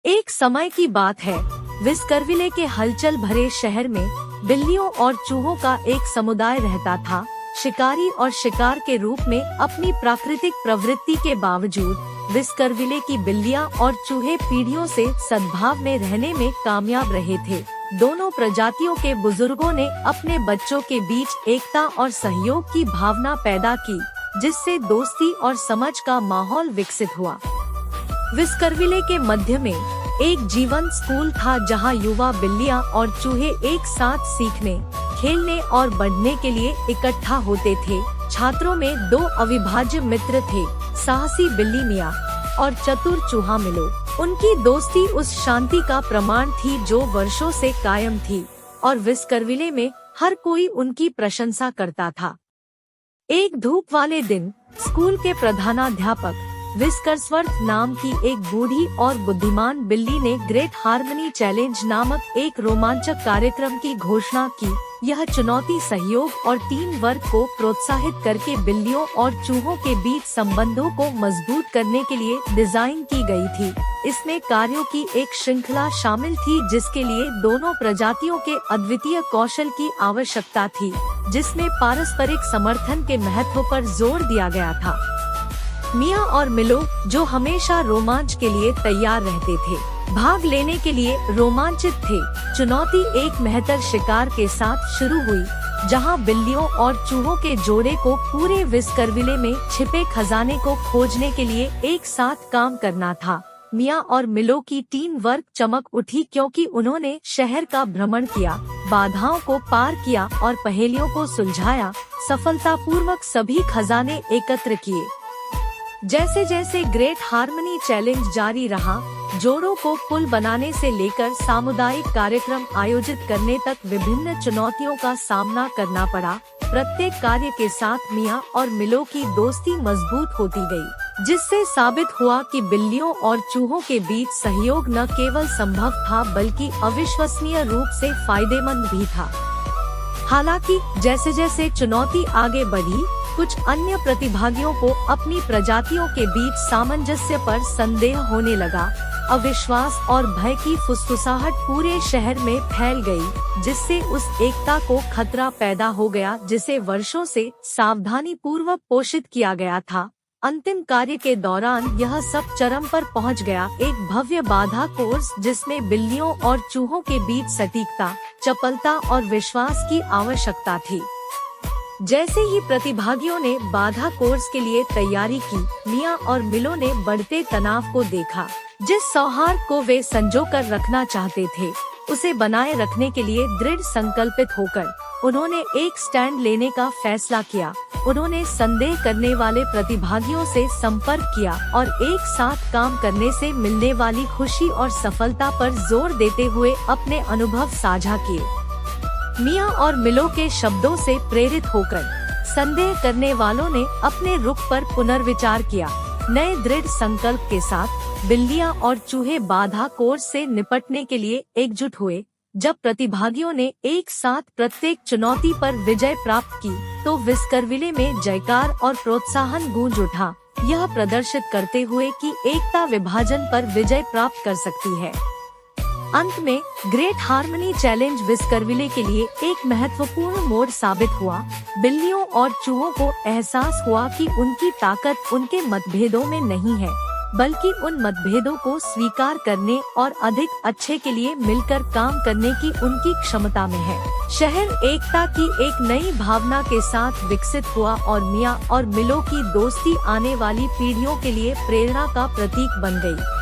एक समय की बात है, विस्करविले के हलचल भरे शहर में बिल्लियों और चूहों का एक समुदाय रहता था। शिकारी और शिकार के रूप में अपनी प्राकृतिक प्रवृत्ति के बावजूद विस्करविले की बिल्लियां और चूहे पीढ़ियों से सद्भाव में रहने में कामयाब रहे थे। दोनों प्रजातियों के बुजुर्गों ने अपने बच्चों के बीच एकता और सहयोग की भावना पैदा की, जिससे दोस्ती और समझ का माहौल विकसित हुआ। विस्करविले के मध्य में एक जीवंत स्कूल था, जहां युवा बिल्लियां और चूहे एक साथ सीखने, खेलने और बढ़ने के लिए इकट्ठा होते थे। छात्रों में दो अविभाज्य मित्र थे, साहसी बिल्ली मिया और चतुर चूहा मिलो। उनकी दोस्ती उस शांति का प्रमाण थी जो वर्षों से कायम थी और विस्करविले में हर कोई उनकी प्रशंसा करता था। एक धूप वाले दिन स्कूल के प्रधानाध्यापक विस्कर्सवर्थ नाम की एक बूढ़ी और बुद्धिमान बिल्ली ने ग्रेट हार्मनी चैलेंज नामक एक रोमांचक कार्यक्रम की घोषणा की। यह चुनौती सहयोग और टीम वर्क को प्रोत्साहित करके बिल्लियों और चूहों के बीच संबंधों को मजबूत करने के लिए डिजाइन की गई थी। इसमें कार्यों की एक श्रृंखला शामिल थी, जिसके लिए दोनों प्रजातियों के अद्वितीय कौशल की आवश्यकता थी, जिसमें पारस्परिक समर्थन के महत्व पर जोर दिया गया था। मिया और मिलो, जो हमेशा रोमांच के लिए तैयार रहते थे, भाग लेने के लिए रोमांचित थे। चुनौती एक मेहतर शिकार के साथ शुरू हुई, जहां बिल्लियों और चूहों के जोड़े को पूरे विस्करविले में छिपे खजाने को खोजने के लिए एक साथ काम करना था। मिया और मिलो की टीम वर्क चमक उठी, क्योंकि उन्होंने शहर का भ्रमण किया, बाधाओं को पार किया और पहेलियों को सुलझाया। सफलतापूर्वक सभी खजाने एकत्र किए। जैसे जैसे ग्रेट हार्मनी चैलेंज जारी रहा, जोड़ों को पुल बनाने से लेकर सामुदायिक कार्यक्रम आयोजित करने तक विभिन्न चुनौतियों का सामना करना पड़ा। प्रत्येक कार्य के साथ मिया और मिलो की दोस्ती मजबूत होती गई, जिससे साबित हुआ कि बिल्लियों और चूहों के बीच सहयोग न केवल संभव था, बल्कि अविश्वसनीय रूप से फायदेमंद भी था। हालांकि जैसे जैसे चुनौती आगे बढ़ी, कुछ अन्य प्रतिभागियों को अपनी प्रजातियों के बीच सामंजस्य पर संदेह होने लगा। अविश्वास और भय की फुसफुसाहट पूरे शहर में फैल गई, जिससे उस एकता को खतरा पैदा हो गया, जिसे वर्षों से सावधानी पूर्वक पोषित किया गया था। अंतिम कार्य के दौरान यह सब चरम पर पहुंच गया, एक भव्य बाधा कोर्स, जिसमें बिल्लियों और चूहों के बीच सटीकता, चपलता और विश्वास की आवश्यकता थी। जैसे ही प्रतिभागियों ने बाधा कोर्स के लिए तैयारी की, मिया और मिलो ने बढ़ते तनाव को देखा। जिस सौहार्द को वे संजो कर रखना चाहते थे, उसे बनाए रखने के लिए दृढ़ संकल्पित होकर उन्होंने एक स्टैंड लेने का फैसला किया। उन्होंने संदेह करने वाले प्रतिभागियों से संपर्क किया और एक साथ काम करने से मिलने वाली खुशी और सफलता पर जोर देते हुए अपने अनुभव साझा किए। मिया और मिलो के शब्दों से प्रेरित होकर संदेह करने वालों ने अपने रुख पर पुनर्विचार किया। नए दृढ़ संकल्प के साथ बिल्लियां और चूहे बाधा कोर्स से निपटने के लिए एकजुट हुए। जब प्रतिभागियों ने एक साथ प्रत्येक चुनौती पर विजय प्राप्त की, तो विस्करविले में जयकार और प्रोत्साहन गूंज उठा, यह प्रदर्शित करते हुए कि एकता विभाजन पर विजय प्राप्त कर सकती है। अंत में ग्रेट हार्मनी चैलेंज विस्करविले के लिए एक महत्वपूर्ण मोड़ साबित हुआ। बिल्लियों और चूहों को एहसास हुआ कि उनकी ताकत उनके मतभेदों में नहीं है, बल्कि उन मतभेदों को स्वीकार करने और अधिक अच्छे के लिए मिलकर काम करने की उनकी क्षमता में है। शहर एकता की एक नई भावना के साथ विकसित हुआ और मिया और मिलो की दोस्ती आने वाली पीढ़ियों के लिए प्रेरणा का प्रतीक बन गई।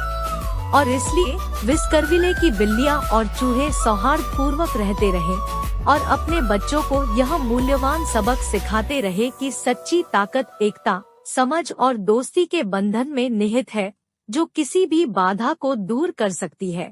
और इसलिए विस्करविले की बिल्लियां और चूहे सौहार्द पूर्वक रहते रहे और अपने बच्चों को यह मूल्यवान सबक सिखाते रहे कि सच्ची ताकत एकता, समझ और दोस्ती के बंधन में निहित है, जो किसी भी बाधा को दूर कर सकती है।